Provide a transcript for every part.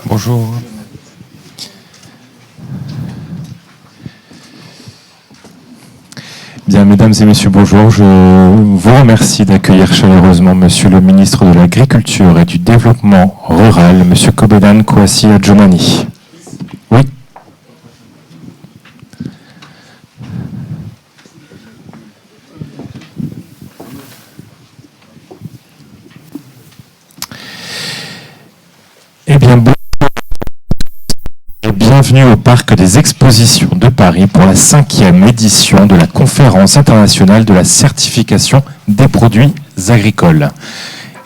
Bonjour. Bien, mesdames et messieurs, bonjour. Je vous remercie d'accueillir chaleureusement Monsieur le ministre de l'Agriculture et du Développement rural, Monsieur Kobedan Kouassi Adjomani. Oui. Eh bien, bienvenue au Parc des Expositions de Paris pour la 5e édition de la Conférence internationale de la certification des produits agricoles,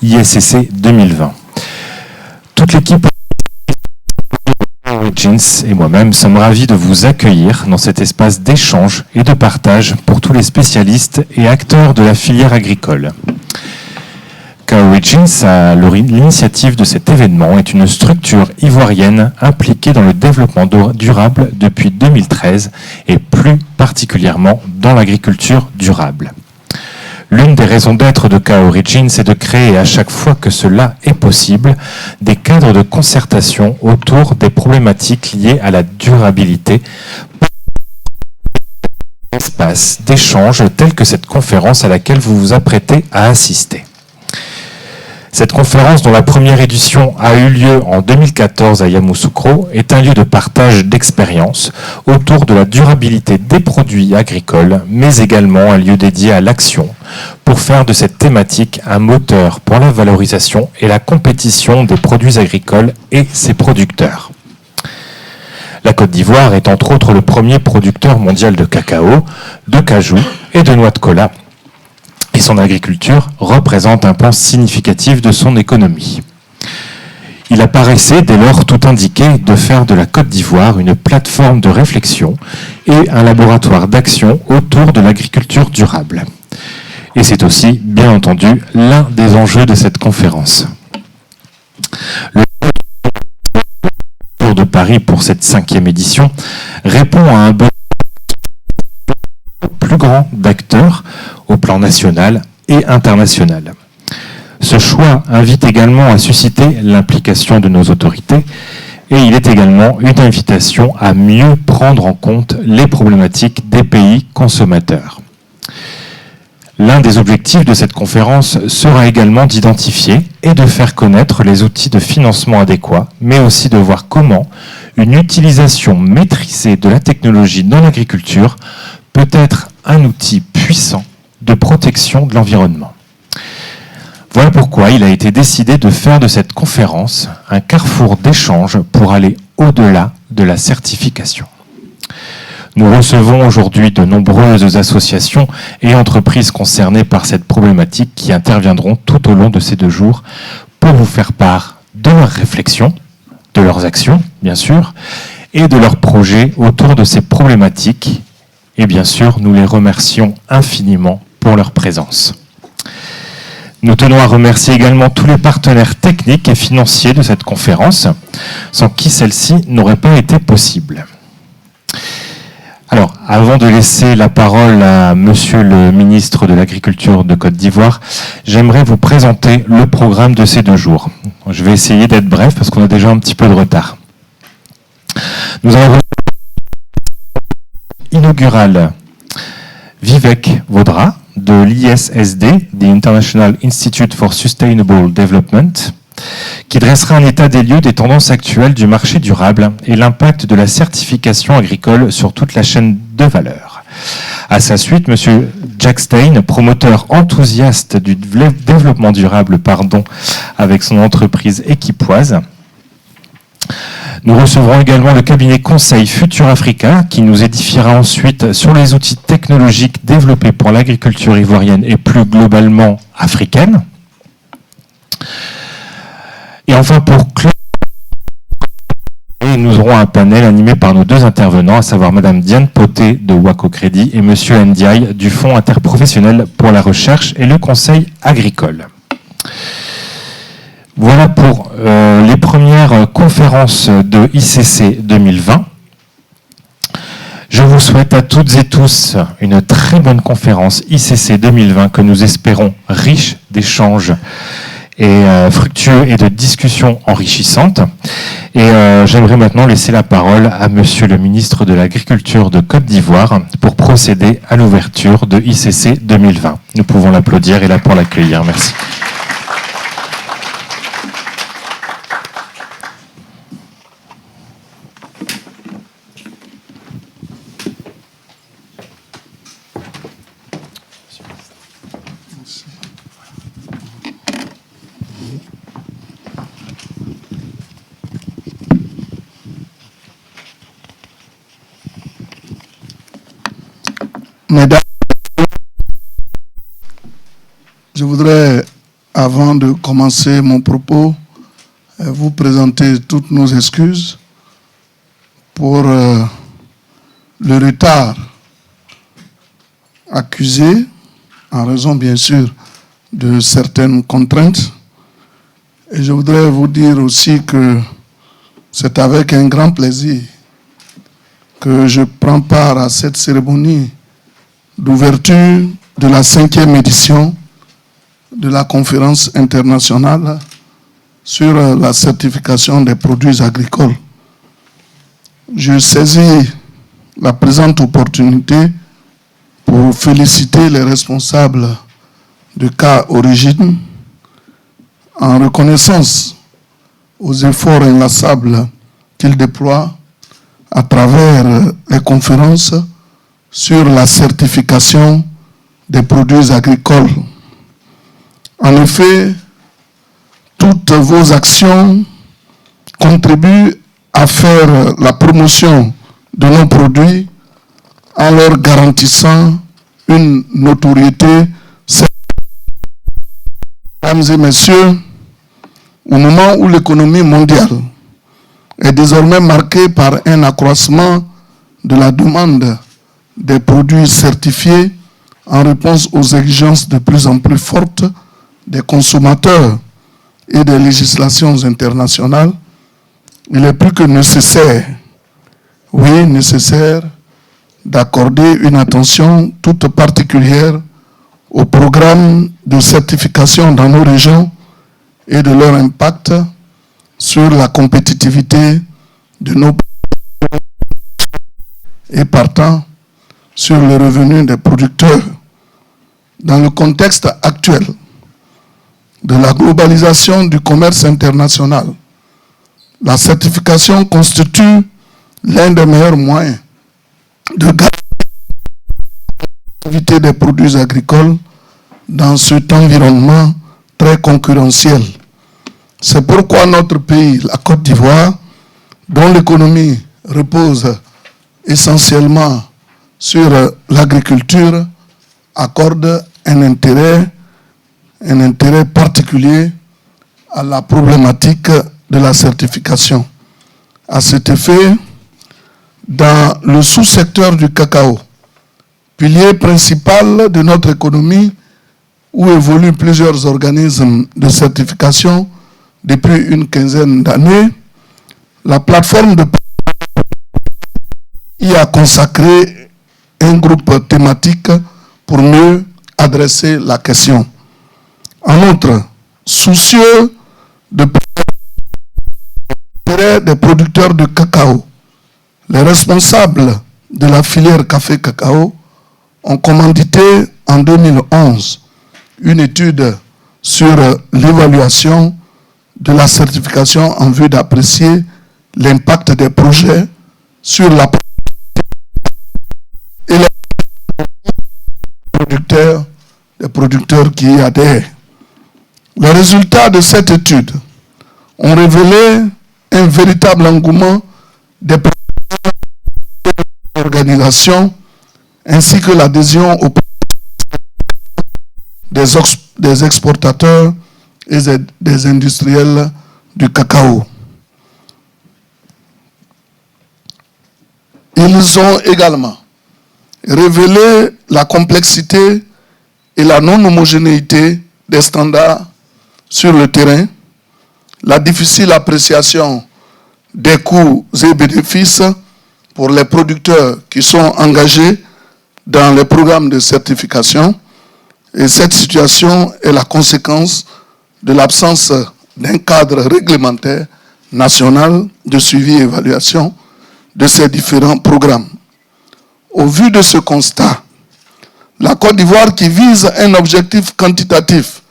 ISCC 2020. Toute l'équipe Origins et moi-même sommes ravis de vous accueillir dans cet espace d'échange et de partage pour tous les spécialistes et acteurs de la filière agricole. Origins, à l'initiative de cet événement, est une structure ivoirienne impliquée dans le développement durable depuis 2013 et plus particulièrement dans l'agriculture durable. L'une des raisons d'être de Origins est de créer à chaque fois que cela est possible des cadres de concertation autour des problématiques liées à la durabilité, espace d'échange tel que cette conférence à laquelle vous vous apprêtez à assister. Cette conférence, dont la première édition a eu lieu en 2014 à Yamoussoukro, est un lieu de partage d'expériences autour de la durabilité des produits agricoles, mais également un lieu dédié à l'action, pour faire de cette thématique un moteur pour la valorisation et la compétition des produits agricoles et ses producteurs. La Côte d'Ivoire est entre autres le premier producteur mondial de cacao, de cajou et de noix de cola. Et son agriculture représente un pan significatif de son économie. Il apparaissait dès lors tout indiqué de faire de la Côte d'Ivoire une plateforme de réflexion et un laboratoire d'action autour de l'agriculture durable. Et c'est aussi, bien entendu, l'un des enjeux de cette conférence. Le Tour de Paris pour cette 5e édition répond à un besoin plus grand d'acteurs au plan national et international. Ce choix invite également à susciter l'implication de nos autorités et il est également une invitation à mieux prendre en compte les problématiques des pays consommateurs. L'un des objectifs de cette conférence sera également d'identifier et de faire connaître les outils de financement adéquats, mais aussi de voir comment une utilisation maîtrisée de la technologie dans l'agriculture peut être un outil puissant de protection de l'environnement. Voilà pourquoi il a été décidé de faire de cette conférence un carrefour d'échange pour aller au-delà de la certification. Nous recevons aujourd'hui de nombreuses associations et entreprises concernées par cette problématique qui interviendront tout au long de ces 2 jours pour vous faire part de leurs réflexions, de leurs actions, bien sûr, et de leurs projets autour de ces problématiques. Et bien sûr, nous les remercions infiniment pour leur présence. Nous tenons à remercier également tous les partenaires techniques et financiers de cette conférence, sans qui celle-ci n'aurait pas été possible. Alors, avant de laisser la parole à Monsieur le ministre de l'Agriculture de Côte d'Ivoire, j'aimerais vous présenter le programme de ces 2 jours. Je vais essayer d'être bref parce qu'on a déjà un petit peu de retard. Nous allons inaugural Vivek Vodra de l'ISSD, the International Institute for Sustainable Development, qui dressera un état des lieux des tendances actuelles du marché durable et l'impact de la certification agricole sur toute la chaîne de valeur. À sa suite, M. Jack Stein, promoteur enthousiaste du développement durable, avec son entreprise Équipoise. Nous recevrons également le cabinet conseil Futur Africa qui nous édifiera ensuite sur les outils technologiques développés pour l'agriculture ivoirienne et plus globalement africaine. Et enfin, pour clore, nous aurons un panel animé par nos 2 intervenants, à savoir Madame Diane Poté de Waco Crédit et Monsieur Ndiaye du Fonds interprofessionnel pour la recherche et le conseil agricole. Voilà pour les premières conférences de ICC 2020. Je vous souhaite à toutes et tous une très bonne conférence ICC 2020 que nous espérons riche d'échanges et fructueux et de discussions enrichissantes. Et j'aimerais maintenant laisser la parole à Monsieur le ministre de l'Agriculture de Côte d'Ivoire pour procéder à l'ouverture de ICC 2020. Nous pouvons l'applaudir et là pour l'accueillir. Merci. Mesdames, je voudrais, avant de commencer mon propos, vous présenter toutes nos excuses pour le retard accusé, en raison bien sûr de certaines contraintes. Et je voudrais vous dire aussi que c'est avec un grand plaisir que je prends part à cette cérémonie d'ouverture de la 5e édition de la conférence internationale sur la certification des produits agricoles. Je saisis la présente opportunité pour féliciter les responsables de CA Origine en reconnaissance aux efforts inlassables qu'ils déploient à travers les conférences sur la certification des produits agricoles. En effet, toutes vos actions contribuent à faire la promotion de nos produits en leur garantissant une notoriété. Mesdames et messieurs, au moment où l'économie mondiale est désormais marquée par un accroissement de la demande des produits certifiés en réponse aux exigences de plus en plus fortes des consommateurs et des législations internationales, il est plus que nécessaire, oui, nécessaire, d'accorder une attention toute particulière aux programmes de certification dans nos régions et de leur impact sur la compétitivité de nos pays et partant sur les revenus des producteurs. Dans le contexte actuel de la globalisation du commerce international, la certification constitue l'un des meilleurs moyens de garantir l'activité des produits agricoles dans cet environnement très concurrentiel. C'est pourquoi notre pays, la Côte d'Ivoire, dont l'économie repose essentiellement sur l'agriculture, accorde un intérêt particulier à la problématique de la certification. À cet effet, dans le sous-secteur du cacao, pilier principal de notre économie, où évoluent plusieurs organismes de certification depuis une quinzaine d'années, la plateforme de y a consacré un groupe thématique pour mieux adresser la question. En outre, soucieux de l'intérêt des producteurs de cacao, les responsables de la filière café-cacao ont commandité en 2011 une étude sur l'évaluation de la certification en vue d'apprécier l'impact des projets sur la et les producteurs qui y adhèrent. Les résultats de cette étude ont révélé un véritable engouement des organisations ainsi que l'adhésion des exportateurs et des industriels du cacao. Ils ont également révélé la complexité et la non-homogénéité des standards sur le terrain, la difficile appréciation des coûts et bénéfices pour les producteurs qui sont engagés dans les programmes de certification. Et cette situation est la conséquence de l'absence d'un cadre réglementaire national de suivi et évaluation de ces différents programmes. Au vu de ce constat, la Côte d'Ivoire, qui vise un objectif quantitatif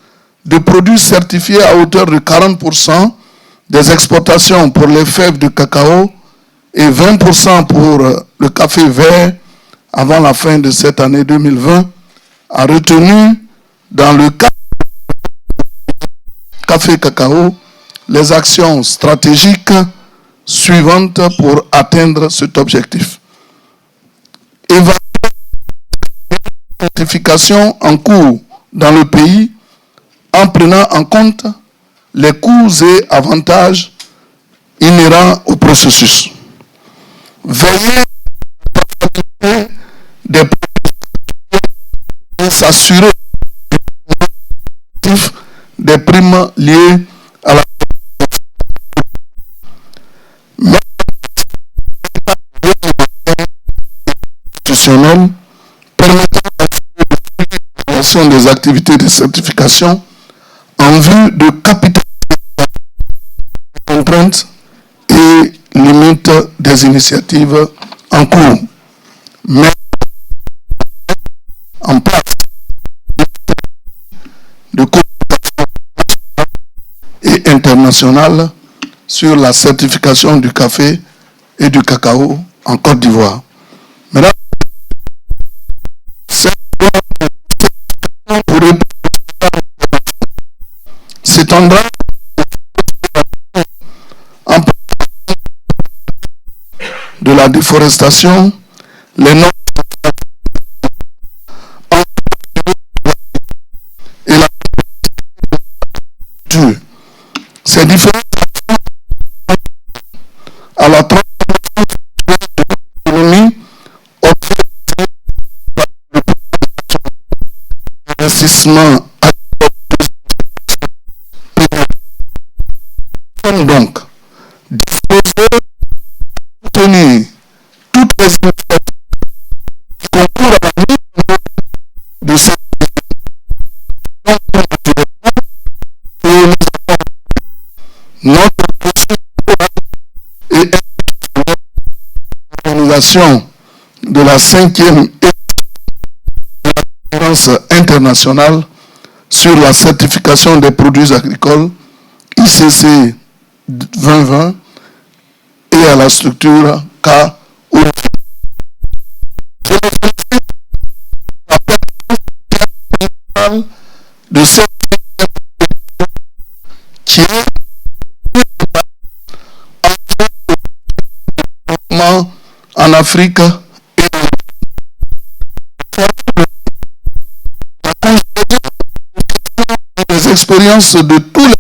de produits certifiés à hauteur de 40% des exportations pour les fèves de cacao et 20% pour le café vert avant la fin de cette année 2020, a retenu dans le cadre du café-cacao les actions stratégiques suivantes pour atteindre cet objectif. Évaluer la certification en cours dans le pays en prenant en compte les coûts et avantages inhérents au processus. Veiller à la des et s'assurer des primes liées à la institutionnelle permettant la des activités de certification en vue de capitaliser les contraintes et limites des initiatives en cours. Mais en place de coopération et internationale sur la certification du café et du cacao en Côte d'Ivoire. Mesdames, s'étendra en de la déforestation, les normes et la culture. Ces différentes à la transformation de l'économie investissement donc disposer de soutenir toutes les initiatives qui concourent à la mise en œuvre de cette notre et l'organisation de la 5e conférence internationale sur la certification des produits agricoles ICC 2020 et à la structure KO. De cette qui est en Afrique et les expériences de tous les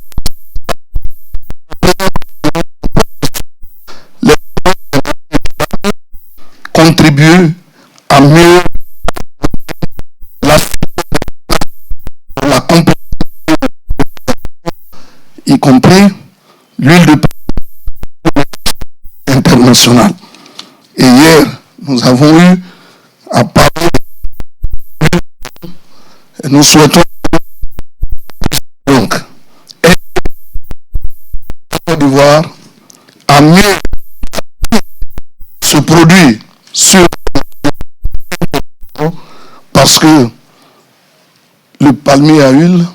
contribuent à mieux la compétition, y compris l'huile de internationale. Et hier, nous avons eu à parler et nous souhaitons donc Côte d'Ivoire à mieux se produire sur parce que le palmier à huile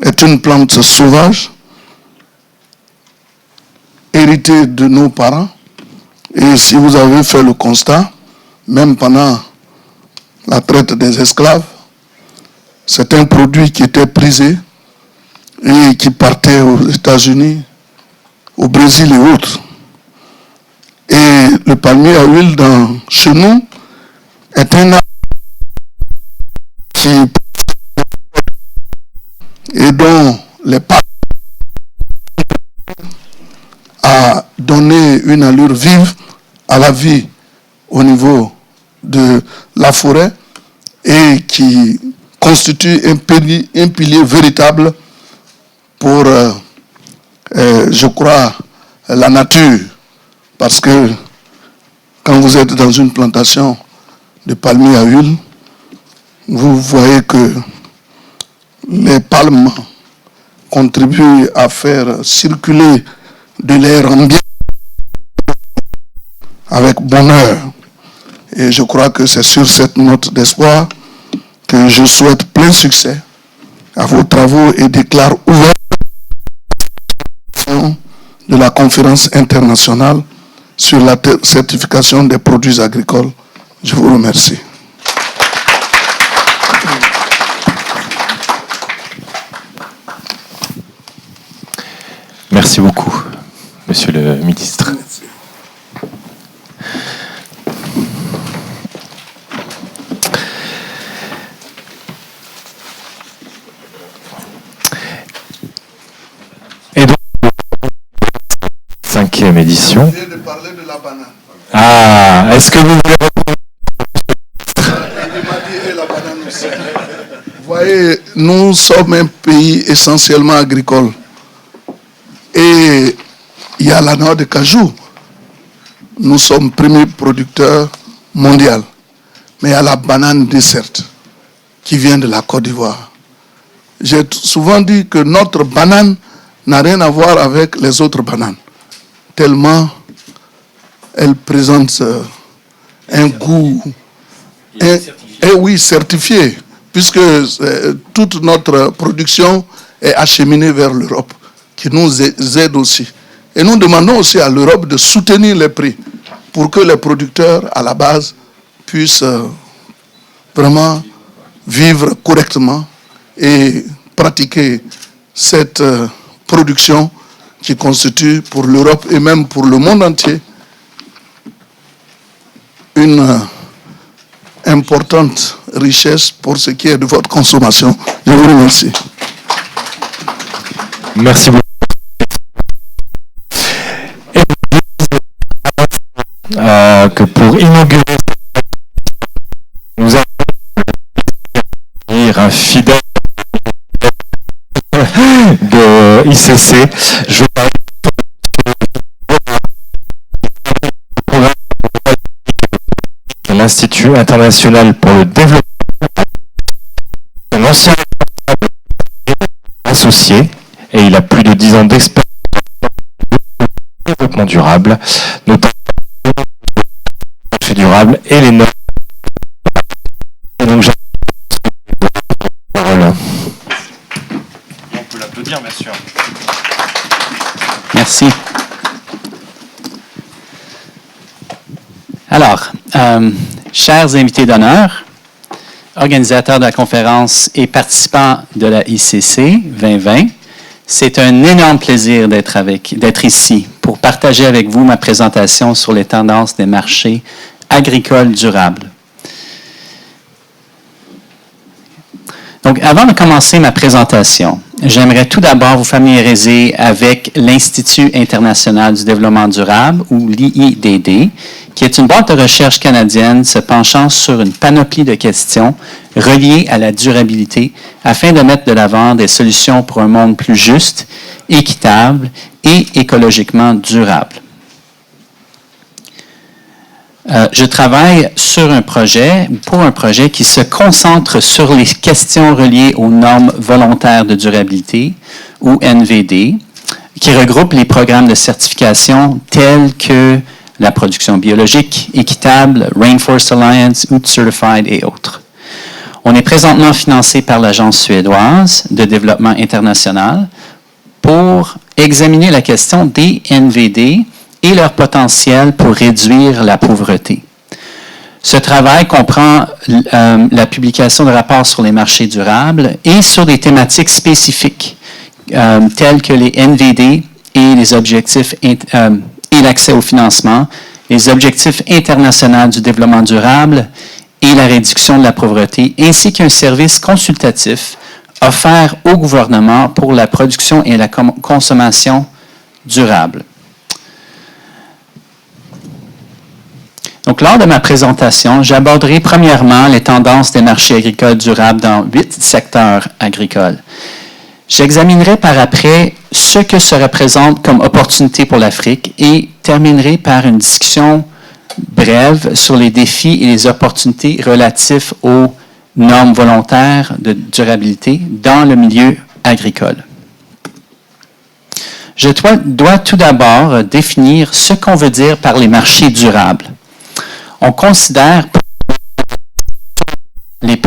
est une plante sauvage héritée de nos parents. Et si vous avez fait le constat, même pendant la traite des esclaves, c'est un produit qui était prisé et qui partait aux États-Unis, au Brésil et autres. Et le palmier à huile chez nous est un arbre qui et dont les pattes a donné une allure vive à la vie au niveau de la forêt et qui constitue un pilier véritable pour, je crois, la nature. Parce que quand vous êtes dans une plantation de palmiers à huile, vous voyez que les palmes contribuent à faire circuler de l'air ambiant avec bonheur. Et je crois que c'est sur cette note d'espoir que je souhaite plein succès à vos travaux et déclare ouvert de la conférence internationale sur la certification des produits agricoles. Je vous remercie. Merci beaucoup, Monsieur le ministre. Et donc, 5e édition. Je viens de parler de la banane. Ah, est-ce que vous voulez reprendre? Il m'a dit et la banane aussi. Vous voyez, nous sommes un pays essentiellement agricole. Et il y a la noix de cajou. Nous sommes premier producteur mondial. Mais il y a la banane desserte qui vient de la Côte d'Ivoire. J'ai souvent dit que notre banane n'a rien à voir avec les autres bananes. Tellement elle présente un goût, certifié, puisque toute notre production est acheminée vers l'Europe, qui nous aide aussi. Et nous demandons aussi à l'Europe de soutenir les prix pour que les producteurs, à la base, puissent vraiment vivre correctement et pratiquer cette production qui constitue pour l'Europe et même pour le monde entier une importante richesse pour ce qui est de votre consommation. Je vous remercie. Merci beaucoup. Que pour inaugurer, nous allons un fidèle de ICC. Je parle de l'Institut international pour le développement, un ancien associé, et il a plus de 10 ans d'expérience en développement durable, notamment durable et les normes. Et donc, on peut l'applaudir, bien sûr. Merci. Alors, chers invités d'honneur, organisateurs de la conférence et participants de la ICC 2020, c'est un énorme plaisir d'être ici pour partager avec vous ma présentation sur les tendances des marchés agricoles durables. Donc, avant de commencer ma présentation, j'aimerais tout d'abord vous familiariser avec l'Institut international du développement durable, ou l'IIDD, qui est une boîte de recherche canadienne se penchant sur une panoplie de questions reliées à la durabilité afin de mettre de l'avant des solutions pour un monde plus juste, équitable et écologiquement durable. Je travaille pour un projet qui se concentre sur les questions reliées aux normes volontaires de durabilité, ou NVD, qui regroupe les programmes de certification tels que la production biologique équitable, Rainforest Alliance, UT Certified et autres. On est présentement financé par l'Agence suédoise de développement international pour examiner la question des NVD et leur potentiel pour réduire la pauvreté. Ce travail comprend la publication de rapports sur les marchés durables et sur des thématiques spécifiques telles que les NVD et les objectifs et l'accès au financement, les objectifs internationaux du développement durable et la réduction de la pauvreté, ainsi qu'un service consultatif offert au gouvernement pour la production et la consommation durable. Donc, lors de ma présentation, j'aborderai premièrement les tendances des marchés agricoles durables dans 8 secteurs agricoles. J'examinerai par après ce que se représente comme opportunité pour l'Afrique et terminerai par une discussion brève sur les défis et les opportunités relatifs aux normes volontaires de durabilité dans le milieu agricole. Je dois tout d'abord définir ce qu'on veut dire par les marchés durables. On considère les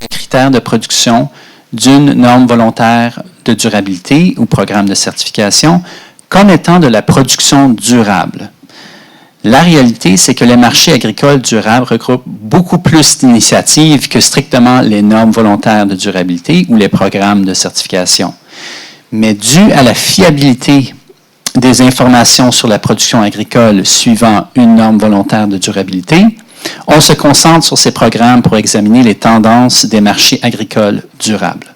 critères de production d'une norme volontaire de durabilité ou programme de certification comme étant de la production durable. La réalité, c'est que les marchés agricoles durables regroupent beaucoup plus d'initiatives que strictement les normes volontaires de durabilité ou les programmes de certification. Mais dû à la fiabilité des informations sur la production agricole suivant une norme volontaire de durabilité, on se concentre sur ces programmes pour examiner les tendances des marchés agricoles durables.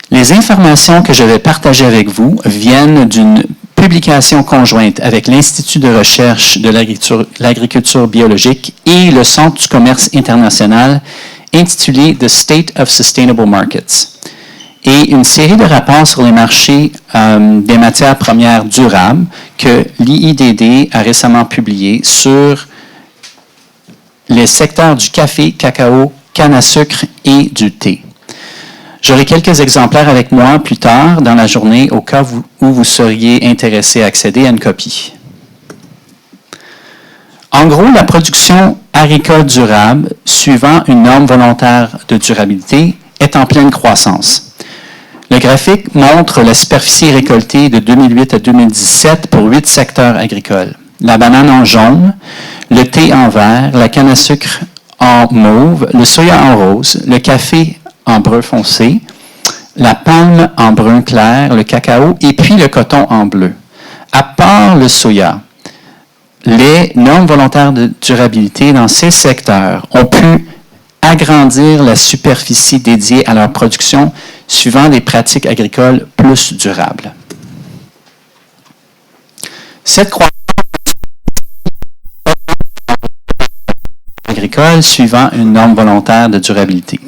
Les informations que je vais partager avec vous viennent d'une publication conjointe avec l'Institut de recherche de l'agriculture biologique et le Centre du commerce international intitulé « The State of Sustainable Markets » et une série de rapports sur les marchés des matières premières durables que l'IIDD a récemment publié sur les secteurs du café, cacao, canne à sucre et du thé. J'aurai quelques exemplaires avec moi plus tard dans la journée au cas où vous seriez intéressé à accéder à une copie. En gros, la production agricole durable, suivant une norme volontaire de durabilité, est en pleine croissance. Le graphique montre la superficie récoltée de 2008 à 2017 pour 8 secteurs agricoles. La banane en jaune, le thé en vert, la canne à sucre en mauve, le soya en rose, le café en brun foncé, la palme en brun clair, le cacao et puis le coton en bleu. À part le soya, les normes volontaires de durabilité dans ces secteurs ont pu agrandir la superficie dédiée à leur production suivant des pratiques agricoles plus durables. Cette croissance agricole suivant une norme volontaire de durabilité.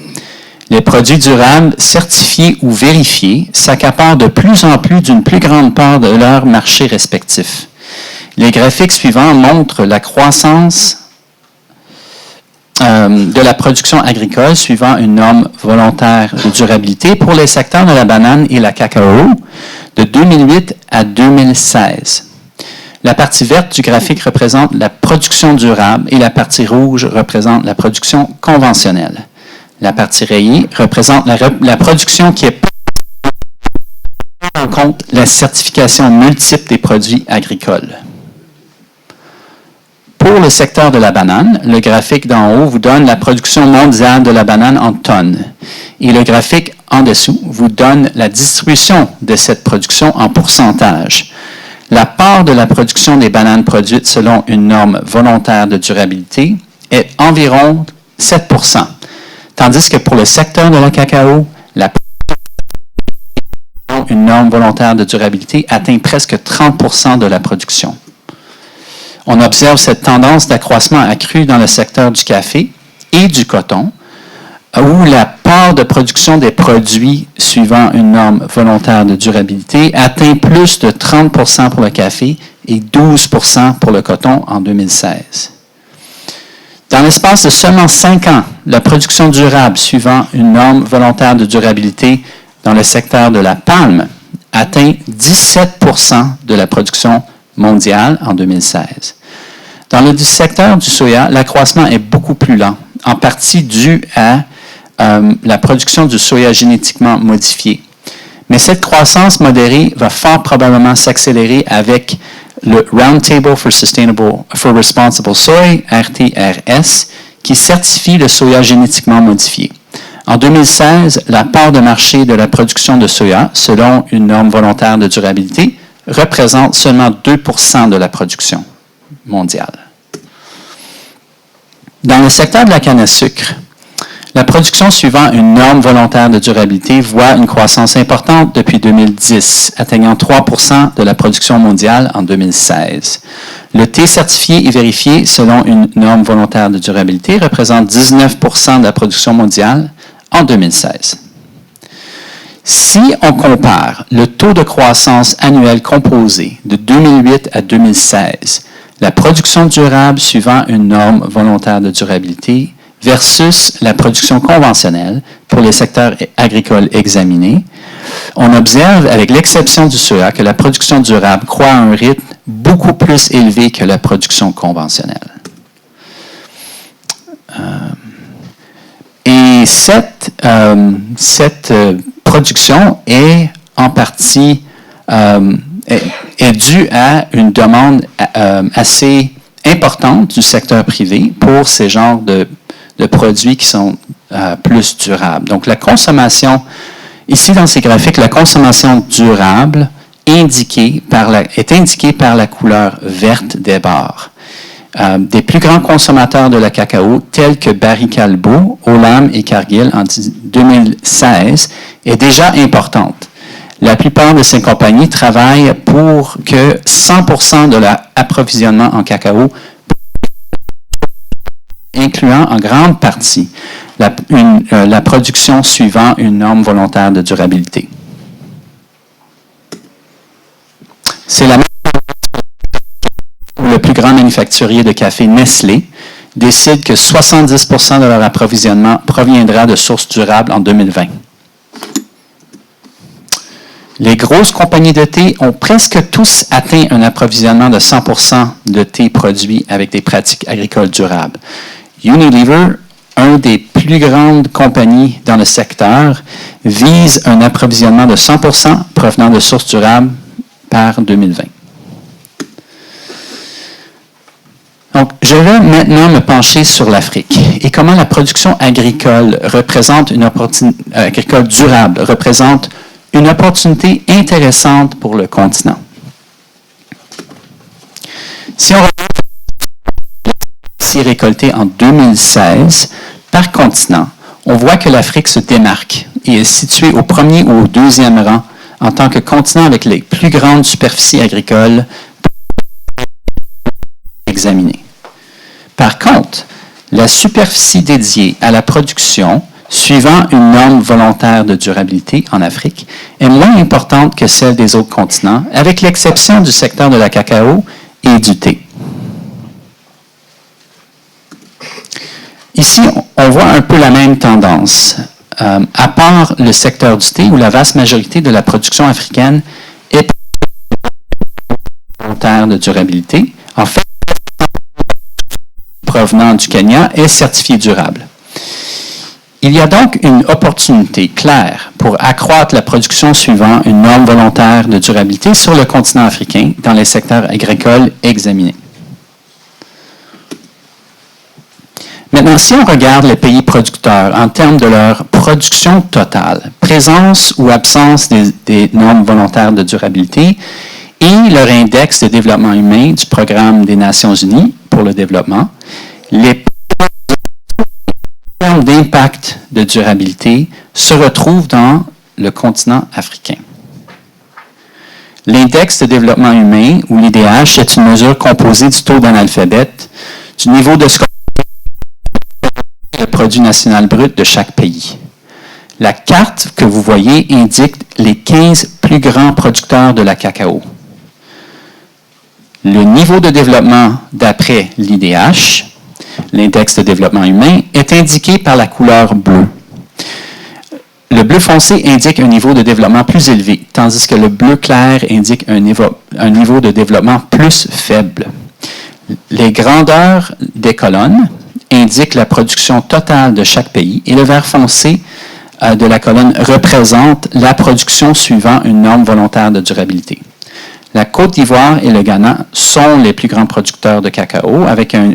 Les produits durables certifiés ou vérifiés s'accaparent de plus en plus d'une plus grande part de leurs marchés respectifs. Les graphiques suivants montrent la croissance de la production agricole suivant une norme volontaire de durabilité pour les secteurs de la banane et la cacao de 2008 à 2016. La partie verte du graphique représente la production durable et la partie rouge représente la production conventionnelle. La partie rayée représente la production qui est en compte la certification multiple des produits agricoles. Pour le secteur de la banane, le graphique d'en haut vous donne la production mondiale de la banane en tonnes. Et le graphique en dessous vous donne la distribution de cette production en pourcentage. La part de la production des bananes produites selon une norme volontaire de durabilité est environ 7%. Tandis que pour le secteur de la cacao, la une norme volontaire de durabilité atteint presque 30% de la production. On observe cette tendance d'accroissement accru dans le secteur du café et du coton, où la part de production des produits suivant une norme volontaire de durabilité atteint plus de 30% pour le café et 12% pour le coton en 2016. Dans l'espace de seulement 5 ans, la production durable suivant une norme volontaire de durabilité dans le secteur de la palme atteint 17% de la production mondiale en 2016. Dans le secteur du soya, l'accroissement est beaucoup plus lent, en partie dû à la production du soya génétiquement modifié. Mais cette croissance modérée va fort probablement s'accélérer avec le Roundtable for Responsible Soy, RTRS, qui certifie le soya génétiquement modifié. En 2016, la part de marché de la production de soya, selon une norme volontaire de durabilité, représente seulement 2% de la production mondiale. Dans le secteur de la canne à sucre, la production suivant une norme volontaire de durabilité voit une croissance importante depuis 2010, atteignant 3% de la production mondiale en 2016. Le thé certifié et vérifié selon une norme volontaire de durabilité représente 19% de la production mondiale en 2016. Si on compare le taux de croissance annuel composé de 2008 à 2016, la production durable suivant une norme volontaire de durabilité versus la production conventionnelle pour les secteurs agricoles examinés, on observe, avec l'exception du soja, que la production durable croît à un rythme beaucoup plus élevé que la production conventionnelle. Et cette production est en partie est due à une demande assez importante du secteur privé pour ces genres de produits qui sont plus durables. Donc, la consommation, ici dans ces graphiques, la consommation durable est indiquée par la couleur verte des barres. Des plus grands consommateurs de la cacao, tels que Barry Callebaut, Olam et Cargill en 2016, est déjà importante. La plupart de ces compagnies travaillent pour que 100% de l'approvisionnement en cacao, incluant en grande partie la production suivant une norme volontaire de durabilité. C'est la même où le plus grand manufacturier de café, Nestlé, décide que 70% de leur approvisionnement proviendra de sources durables en 2020. Les grosses compagnies de thé ont presque tous atteint un approvisionnement de 100% de thé produit avec des pratiques agricoles durables. Unilever, une des plus grandes compagnies dans le secteur, vise un approvisionnement de 100% provenant de sources durables par 2020. Donc, je vais maintenant me pencher sur l'Afrique et comment la production agricole durable représente une opportunité intéressante pour le continent. Si on regarde les récoltés en 2016 par continent, on voit que l'Afrique se démarque et est située au premier ou au deuxième rang en tant que continent avec les plus grandes superficies agricoles examinées. Par contre, la superficie dédiée à la production suivant une norme volontaire de durabilité en Afrique est moins importante que celle des autres continents, avec l'exception du secteur de la cacao et du thé. Ici, on voit un peu la même tendance. À part le secteur du thé, où la vaste majorité de la production africaine est volontaire de durabilité, en fait, provenant du Kenya est certifié durable. Il y a donc une opportunité claire pour accroître la production suivant une norme volontaire de durabilité sur le continent africain dans les secteurs agricoles examinés. Maintenant, si on regarde les pays producteurs en termes de leur production totale, présence ou absence des normes volontaires de durabilité et leur index de développement humain du Programme des Nations Unies pour le développement, les termes d'impact de durabilité se retrouvent dans le continent africain. L'index de développement humain, ou l'IDH, est une mesure composée du taux d'analphabète, du niveau de score le produit national brut de chaque pays. La carte que vous voyez indique les 15 plus grands producteurs de la cacao. Le niveau de développement d'après l'IDH, l'index de développement humain, est indiqué par la couleur bleue. Le bleu foncé indique un niveau de développement plus élevé, tandis que le bleu clair indique un niveau de développement plus faible. Les grandeurs des colonnes indiquent la production totale de chaque pays et le vert foncé de la colonne représente la production suivant une norme volontaire de durabilité. La Côte d'Ivoire et le Ghana sont les plus grands producteurs de cacao, avec un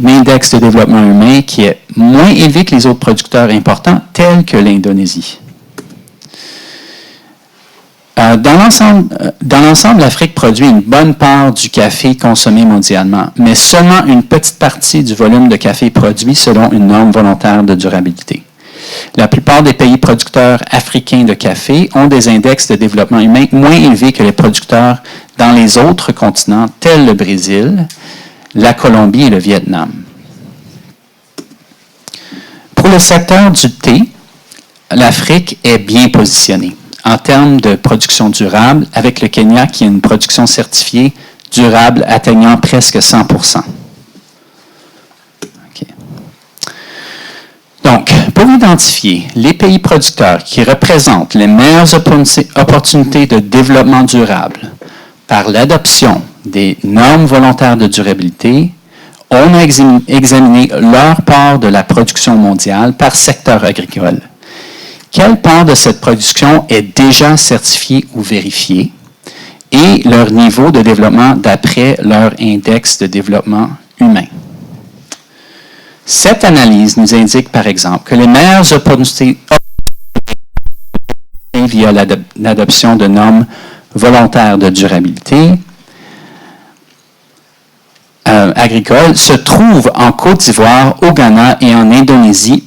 index de développement humain qui est moins élevé que les autres producteurs importants, tels que l'Indonésie. Dans l'ensemble, l'Afrique produit une bonne part du café consommé mondialement, mais seulement une petite partie du volume de café produit selon une norme volontaire de durabilité. La plupart des pays producteurs africains de café ont des index de développement humain moins élevés que les producteurs dans les autres continents, tels le Brésil, la Colombie et le Vietnam. Pour le secteur du thé, l'Afrique est bien positionnée. en termes de production durable, avec le Kenya qui a une production certifiée durable atteignant presque 100%. Okay. Donc, pour identifier les pays producteurs qui représentent les meilleures opportunités de développement durable par l'adoption des normes volontaires de durabilité, on a examiné leur part de la production mondiale par secteur agricole. Quelle part de cette production est déjà certifiée ou vérifiée et leur niveau de développement d'après leur index de développement humain. Cette analyse nous indique, par exemple, que les meilleures opportunités via l'adoption de normes volontaires de durabilité agricole se trouvent en Côte d'Ivoire, au Ghana et en Indonésie.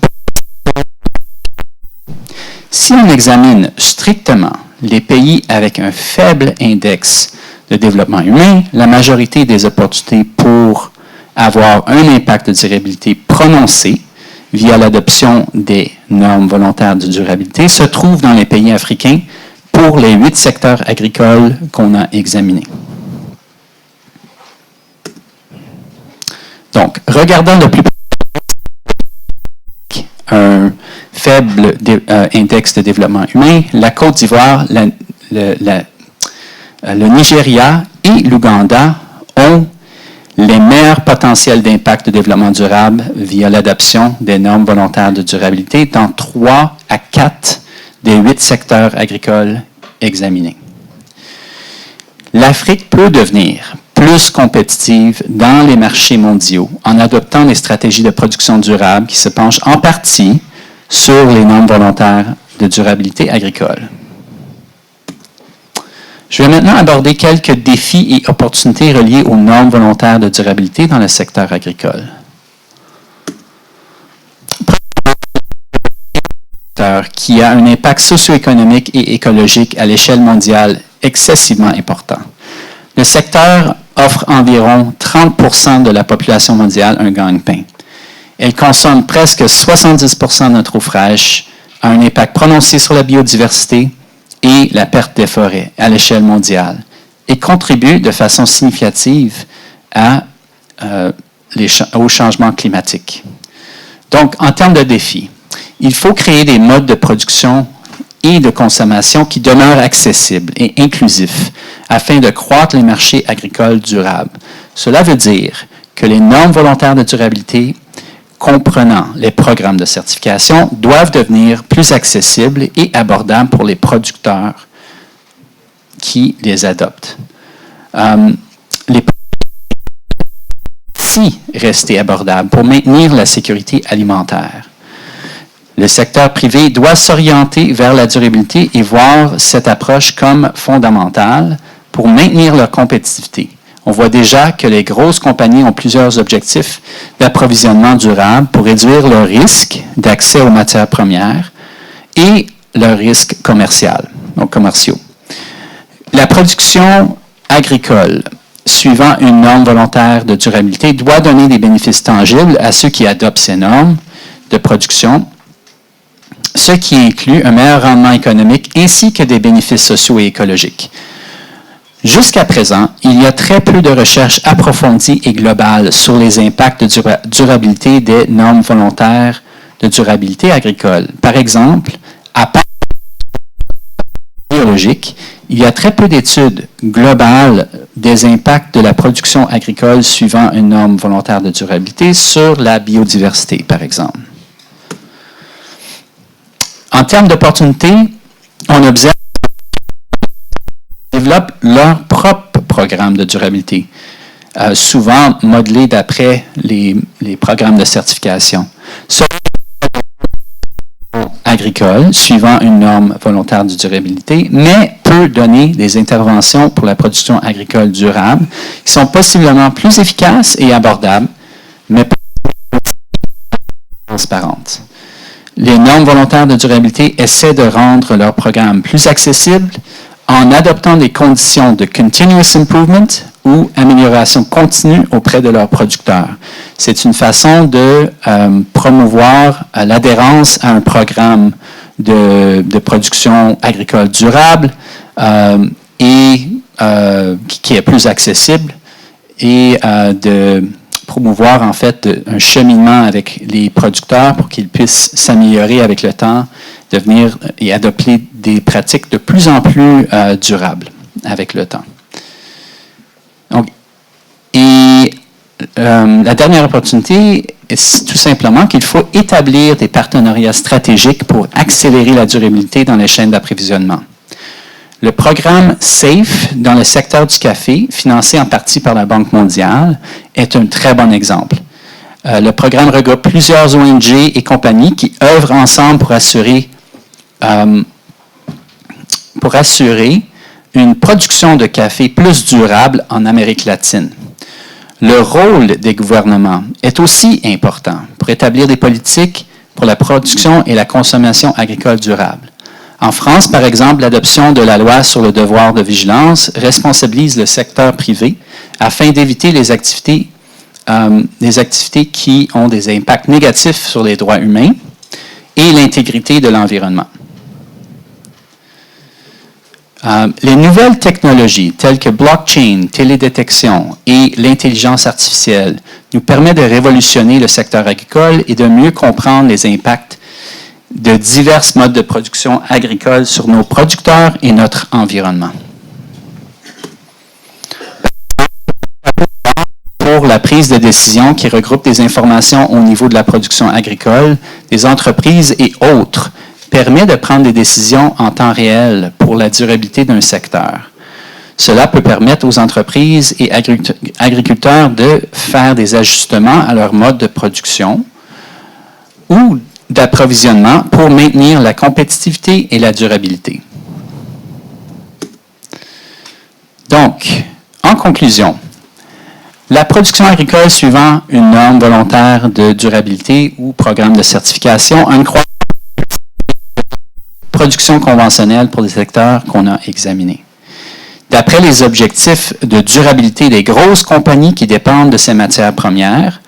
Si on examine strictement les pays avec un faible index de développement humain, la majorité des opportunités pour avoir un impact de durabilité prononcé via l'adoption des normes volontaires de durabilité se trouvent dans les pays africains pour les 8 secteurs agricoles qu'on a examinés. Donc, regardons le plus un faible index de développement humain, la Côte d'Ivoire, le Nigeria et l'Ouganda ont les meilleurs potentiels d'impact de développement durable via l'adoption des normes volontaires de durabilité dans 3 à 4 des 8 secteurs agricoles examinés. L'Afrique peut devenir plus compétitive dans les marchés mondiaux en adoptant des stratégies de production durable qui se penchent en partie sur les normes volontaires de durabilité agricole. Je vais maintenant aborder quelques défis et opportunités reliés aux normes volontaires de durabilité dans le secteur agricole. Qui a un impact socio-économique et écologique à l'échelle mondiale excessivement important. Le secteur offre environ 30% de la population mondiale un gagne-pain. Elle consomme presque 70% de notre eau fraîche, a un impact prononcé sur la biodiversité et la perte des forêts à l'échelle mondiale et contribue de façon significative au changement climatique. Donc, en termes de défis, il faut créer des modes de production et de consommation qui demeurent accessibles et inclusifs afin de croître les marchés agricoles durables. Cela veut dire que les normes volontaires de durabilité comprenant les programmes de certification doivent devenir plus accessibles et abordables pour les producteurs qui les adoptent. Les aussi rester abordables pour maintenir la sécurité alimentaire. Le secteur privé doit s'orienter vers la durabilité et voir cette approche comme fondamentale pour maintenir leur compétitivité. On voit déjà que les grosses compagnies ont plusieurs objectifs d'approvisionnement durable pour réduire leur risque d'accès aux matières premières et leurs risques commerciaux. La production agricole, suivant une norme volontaire de durabilité, doit donner des bénéfices tangibles à ceux qui adoptent ces normes de production, ce qui inclut un meilleur rendement économique ainsi que des bénéfices sociaux et écologiques. Jusqu'à présent, il y a très peu de recherches approfondies et globales sur les impacts de durabilité des normes volontaires de durabilité agricole. Par exemple, à part biologique, il y a très peu d'études globales des impacts de la production agricole suivant une norme volontaire de durabilité sur la biodiversité, par exemple. En termes d'opportunités, on observe qu'ils développent leur propre programme de durabilité, souvent modelé d'après les programmes de certification. Agricole, suivant une norme volontaire de durabilité, mais peut donner des interventions pour la production agricole durable qui sont possiblement plus efficaces et abordables, mais pas transparentes. Les normes volontaires de durabilité essaient de rendre leur programme plus accessible en adoptant des conditions de continuous improvement ou amélioration continue auprès de leurs producteurs. C'est une façon de promouvoir l'adhérence à un programme de production agricole durable et qui est plus accessible et de promouvoir en fait un cheminement avec les producteurs pour qu'ils puissent s'améliorer avec le temps, devenir et adopter des pratiques de plus en plus durables avec le temps. Donc, la dernière opportunité est tout simplement qu'il faut établir des partenariats stratégiques pour accélérer la durabilité dans les chaînes d'approvisionnement. Le programme SAFE dans le secteur du café, financé en partie par la Banque mondiale, est un très bon exemple. Le programme regroupe plusieurs ONG et compagnies qui œuvrent ensemble pour assurer une production de café plus durable en Amérique latine. Le rôle des gouvernements est aussi important pour établir des politiques pour la production et la consommation agricole durable. En France, par exemple, l'adoption de la loi sur le devoir de vigilance responsabilise le secteur privé afin d'éviter les activités qui ont des impacts négatifs sur les droits humains et l'intégrité de l'environnement. Les nouvelles technologies telles que blockchain, télédétection et l'intelligence artificielle nous permettent de révolutionner le secteur agricole et de mieux comprendre les impacts de divers modes de production agricole sur nos producteurs et notre environnement. Pour la prise de décision qui regroupe des informations au niveau de la production agricole, des entreprises et autres, permet de prendre des décisions en temps réel pour la durabilité d'un secteur. Cela peut permettre aux entreprises et agriculteurs de faire des ajustements à leur mode de production ou d'approvisionnement pour maintenir la compétitivité et la durabilité. Donc, en conclusion, la production agricole suivant une norme volontaire de durabilité ou programme de certification a une croissance de production conventionnelle pour les secteurs qu'on a examinés. D'après les objectifs de durabilité des grosses compagnies qui dépendent de ces matières premières,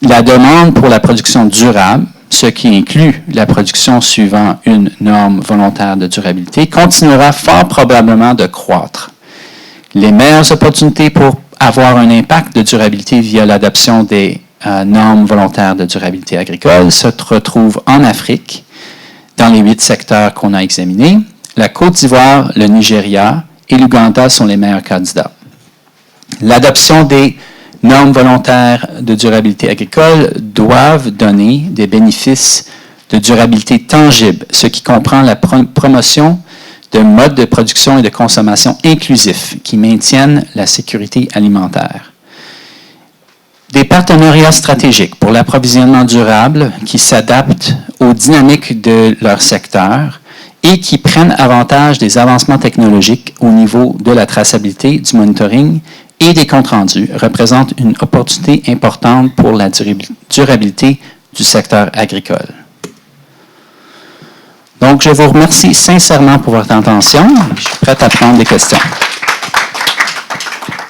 la demande pour la production durable, ce qui inclut la production suivant une norme volontaire de durabilité, continuera fort probablement de croître. Les meilleures opportunités pour avoir un impact de durabilité via l'adoption des normes volontaires de durabilité agricole se retrouvent en Afrique, dans les 8 secteurs qu'on a examinés. La Côte d'Ivoire, le Nigeria et l'Ouganda sont les meilleurs candidats. L'adoption des normes volontaires de durabilité agricole doivent donner des bénéfices de durabilité tangibles, ce qui comprend la promotion de modes de production et de consommation inclusifs qui maintiennent la sécurité alimentaire. Des partenariats stratégiques pour l'approvisionnement durable qui s'adaptent aux dynamiques de leur secteur et qui prennent avantage des avancements technologiques au niveau de la traçabilité, du monitoring et des comptes rendus représentent une opportunité importante pour la durabilité du secteur agricole. Donc, je vous remercie sincèrement pour votre attention. Je suis prêt à prendre des questions.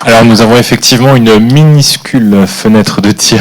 Alors, nous avons effectivement une minuscule fenêtre de tir